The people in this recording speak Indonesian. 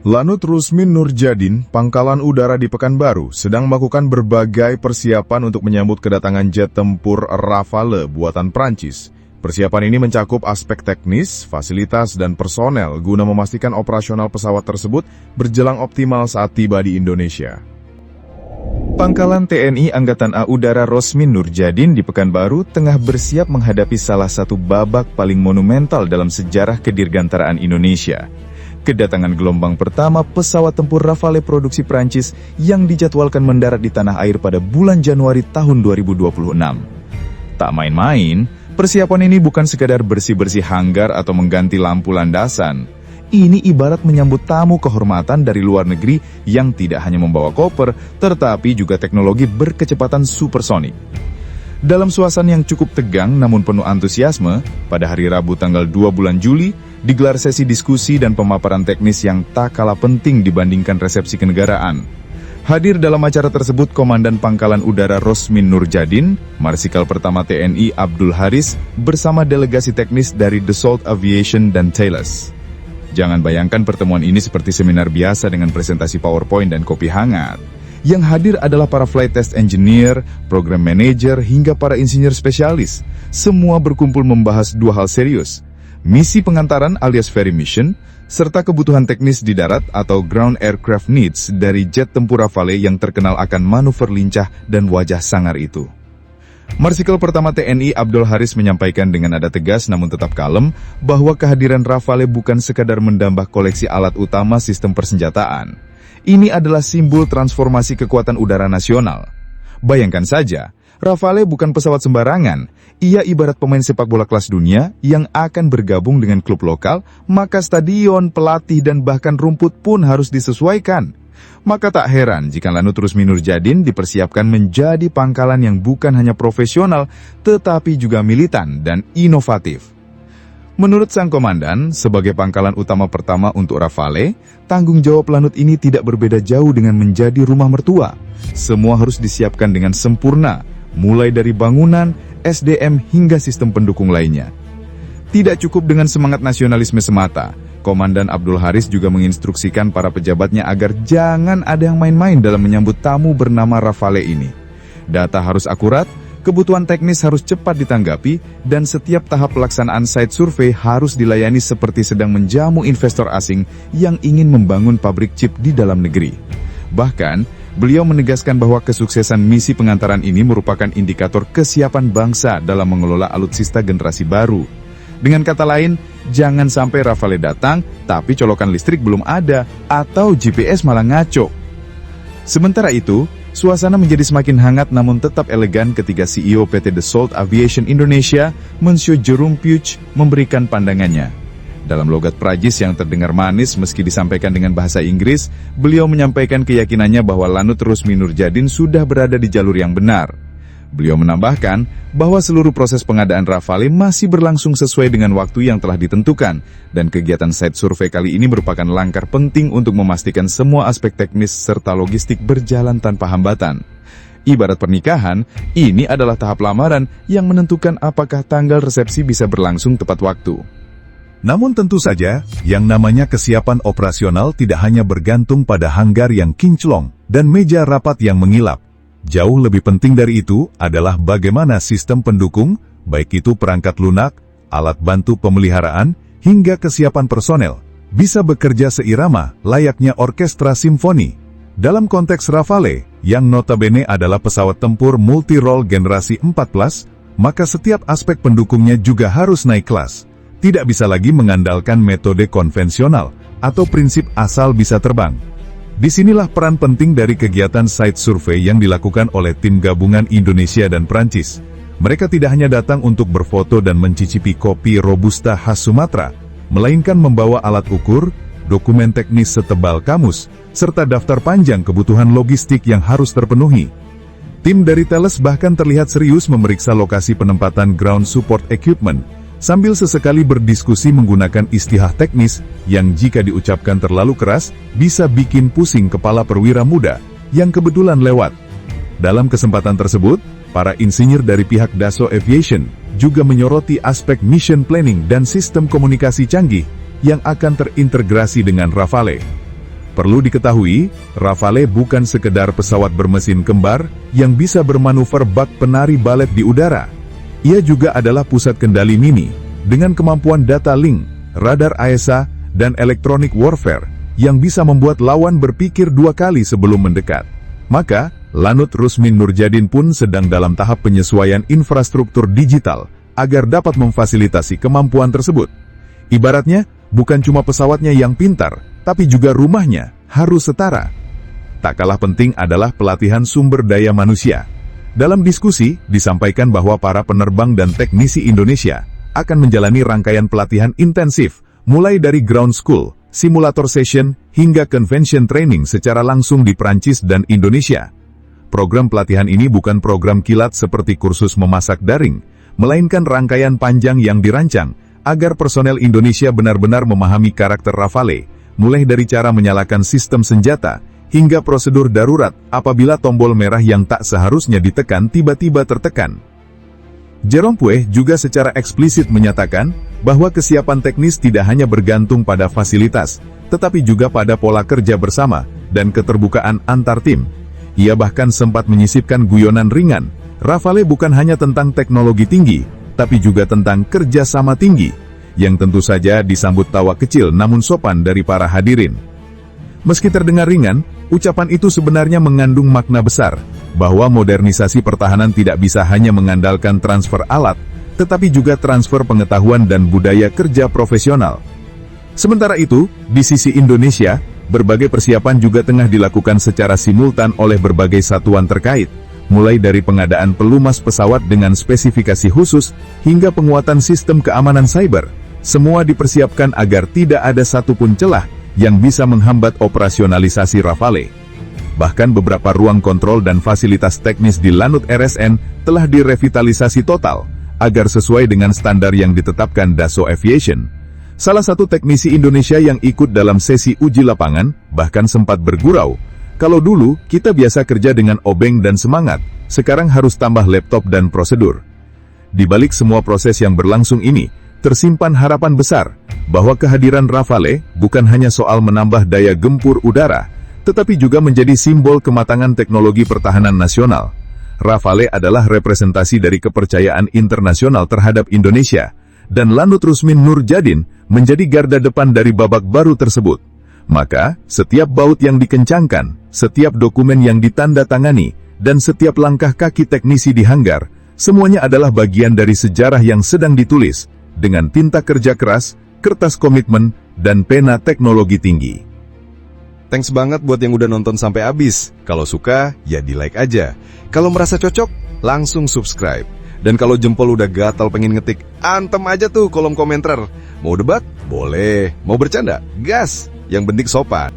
Lanut Rusmin Nurjadin, Pangkalan Udara di Pekanbaru, sedang melakukan berbagai persiapan untuk menyambut kedatangan jet tempur Rafale buatan Prancis. Persiapan ini mencakup aspek teknis, fasilitas, dan personel guna memastikan operasional pesawat tersebut berjalan optimal saat tiba di Indonesia. Pangkalan TNI Angkatan Udara Rusmin Nurjadin di Pekanbaru tengah bersiap menghadapi salah satu babak paling monumental dalam sejarah kedirgantaraan Indonesia. Kedatangan gelombang pertama pesawat tempur Rafale produksi Prancis yang dijadwalkan mendarat di tanah air pada bulan Januari tahun 2026. Tak main-main, persiapan ini bukan sekadar bersih-bersih hanggar atau mengganti lampu landasan. Ini ibarat menyambut tamu kehormatan dari luar negeri yang tidak hanya membawa koper, tetapi juga teknologi berkecepatan supersonik. Dalam suasana yang cukup tegang namun penuh antusiasme, pada hari Rabu tanggal 2 bulan Juli, digelar sesi diskusi dan pemaparan teknis yang tak kalah penting dibandingkan resepsi kenegaraan. Hadir dalam acara tersebut Komandan Pangkalan Udara Rusmin Nurjadin, Marsikal Pertama TNI Abdul Haris, bersama delegasi teknis dari Dassault Aviation dan Thales. Jangan bayangkan pertemuan ini seperti seminar biasa dengan presentasi PowerPoint dan kopi hangat. Yang hadir adalah para flight test engineer, program manager, hingga para insinyur spesialis. Semua berkumpul membahas dua hal serius: misi pengantaran alias ferry mission, serta kebutuhan teknis di darat atau ground aircraft needs dari jet tempur Rafale yang terkenal akan manuver lincah dan wajah sangar itu. Marsikal Pertama TNI Abdul Haris menyampaikan dengan nada tegas namun tetap kalem bahwa kehadiran Rafale bukan sekadar menambah koleksi alat utama sistem persenjataan. Ini adalah simbol transformasi kekuatan udara nasional. Bayangkan saja, Rafale bukan pesawat sembarangan. Ia ibarat pemain sepak bola kelas dunia yang akan bergabung dengan klub lokal, maka stadion, pelatih, dan bahkan rumput pun harus disesuaikan. Maka tak heran jika Lanut Rusmin Nurjadin dipersiapkan menjadi pangkalan yang bukan hanya profesional, tetapi juga militan dan inovatif. Menurut sang komandan, sebagai pangkalan utama pertama untuk Rafale, tanggung jawab Lanut ini tidak berbeda jauh dengan menjadi rumah mertua. Semua harus disiapkan dengan sempurna, mulai dari bangunan, SDM hingga sistem pendukung lainnya. Tidak cukup dengan semangat nasionalisme semata, Komandan Abdul Haris juga menginstruksikan para pejabatnya agar jangan ada yang main-main dalam menyambut tamu bernama Rafale ini. Data harus akurat, kebutuhan teknis harus cepat ditanggapi, dan setiap tahap pelaksanaan site survey harus dilayani seperti sedang menjamu investor asing yang ingin membangun pabrik chip di dalam negeri. Bahkan, beliau menegaskan bahwa kesuksesan misi pengantaran ini merupakan indikator kesiapan bangsa dalam mengelola alutsista generasi baru. Dengan kata lain, jangan sampai Rafale datang, tapi colokan listrik belum ada, atau GPS malah ngaco. Sementara itu, suasana menjadi semakin hangat namun tetap elegan ketika CEO PT Dassault Aviation Indonesia, Monsieur Jerome Puig, memberikan pandangannya. Dalam logat Prancis yang terdengar manis meski disampaikan dengan bahasa Inggris, beliau menyampaikan keyakinannya bahwa Lanut Rusmin Nurjadin sudah berada di jalur yang benar. Beliau menambahkan bahwa seluruh proses pengadaan Rafale masih berlangsung sesuai dengan waktu yang telah ditentukan, dan kegiatan site survey kali ini merupakan langkah penting untuk memastikan semua aspek teknis serta logistik berjalan tanpa hambatan. Ibarat pernikahan, ini adalah tahap lamaran yang menentukan apakah tanggal resepsi bisa berlangsung tepat waktu. Namun tentu saja, yang namanya kesiapan operasional tidak hanya bergantung pada hanggar yang kinclong dan meja rapat yang mengilap. Jauh lebih penting dari itu adalah bagaimana sistem pendukung, baik itu perangkat lunak, alat bantu pemeliharaan, hingga kesiapan personel, bisa bekerja seirama layaknya orkestra simfoni. Dalam konteks Rafale, yang notabene adalah pesawat tempur multi-role generasi 14, maka setiap aspek pendukungnya juga harus naik kelas. Tidak bisa lagi mengandalkan metode konvensional atau prinsip asal bisa terbang. Disinilah peran penting dari kegiatan site survey yang dilakukan oleh tim gabungan Indonesia dan Prancis. Mereka tidak hanya datang untuk berfoto dan mencicipi kopi Robusta khas Sumatera, melainkan membawa alat ukur, dokumen teknis setebal kamus, serta daftar panjang kebutuhan logistik yang harus terpenuhi. Tim dari Thales bahkan terlihat serius memeriksa lokasi penempatan ground support equipment, sambil sesekali berdiskusi menggunakan istilah teknis yang jika diucapkan terlalu keras, bisa bikin pusing kepala perwira muda yang kebetulan lewat. Dalam kesempatan tersebut, para insinyur dari pihak Dassault Aviation juga menyoroti aspek mission planning dan sistem komunikasi canggih yang akan terintegrasi dengan Rafale. Perlu diketahui, Rafale bukan sekedar pesawat bermesin kembar yang bisa bermanuver bak penari balet di udara. Ia juga adalah pusat kendali mini dengan kemampuan data link, radar AESA, dan electronic warfare yang bisa membuat lawan berpikir dua kali sebelum mendekat. Maka, Lanut Rusmin Nurjadin pun sedang dalam tahap penyesuaian infrastruktur digital agar dapat memfasilitasi kemampuan tersebut. Ibaratnya, bukan cuma pesawatnya yang pintar, tapi juga rumahnya harus setara. Tak kalah penting adalah pelatihan sumber daya manusia. Dalam diskusi, disampaikan bahwa para penerbang dan teknisi Indonesia akan menjalani rangkaian pelatihan intensif, mulai dari ground school, simulator session, hingga convention training secara langsung di Prancis dan Indonesia. Program pelatihan ini bukan program kilat seperti kursus memasak daring, melainkan rangkaian panjang yang dirancang agar personel Indonesia benar-benar memahami karakter Rafale, mulai dari cara menyalakan sistem senjata, hingga prosedur darurat apabila tombol merah yang tak seharusnya ditekan tiba-tiba tertekan. Jerome Pueh juga secara eksplisit menyatakan bahwa kesiapan teknis tidak hanya bergantung pada fasilitas, tetapi juga pada pola kerja bersama dan keterbukaan antar tim. Ia bahkan sempat menyisipkan guyonan ringan, Rafale bukan hanya tentang teknologi tinggi, tapi juga tentang kerjasama tinggi, yang tentu saja disambut tawa kecil namun sopan dari para hadirin. Meski terdengar ringan, ucapan itu sebenarnya mengandung makna besar, bahwa modernisasi pertahanan tidak bisa hanya mengandalkan transfer alat, tetapi juga transfer pengetahuan dan budaya kerja profesional. Sementara itu, di sisi Indonesia, berbagai persiapan juga tengah dilakukan secara simultan oleh berbagai satuan terkait, mulai dari pengadaan pelumas pesawat dengan spesifikasi khusus, hingga penguatan sistem keamanan cyber. Semua dipersiapkan agar tidak ada satupun celah yang bisa menghambat operasionalisasi Rafale. Bahkan beberapa ruang kontrol dan fasilitas teknis di Lanut RSN telah direvitalisasi total, agar sesuai dengan standar yang ditetapkan Dassault Aviation. Salah satu teknisi Indonesia yang ikut dalam sesi uji lapangan, bahkan sempat bergurau, kalau dulu kita biasa kerja dengan obeng dan semangat, sekarang harus tambah laptop dan prosedur. Di balik semua proses yang berlangsung ini, tersimpan harapan besar, bahwa kehadiran Rafale bukan hanya soal menambah daya gempur udara, tetapi juga menjadi simbol kematangan teknologi pertahanan nasional. Rafale adalah representasi dari kepercayaan internasional terhadap Indonesia, dan Lanut Rusmin Nurjadin menjadi garda depan dari babak baru tersebut. Maka, setiap baut yang dikencangkan, setiap dokumen yang ditandatangani, dan setiap langkah kaki teknisi di hanggar, semuanya adalah bagian dari sejarah yang sedang ditulis, dengan tinta kerja keras, kertas komitmen, dan pena teknologi tinggi. Thanks banget buat yang udah nonton sampai habis. Kalau suka, ya di like aja. Kalau merasa cocok, langsung subscribe. Dan kalau jempol udah gatal pengen ngetik, antem aja tuh kolom komentar. Mau debat? Boleh. Mau bercanda? Gas. Yang penting sopan.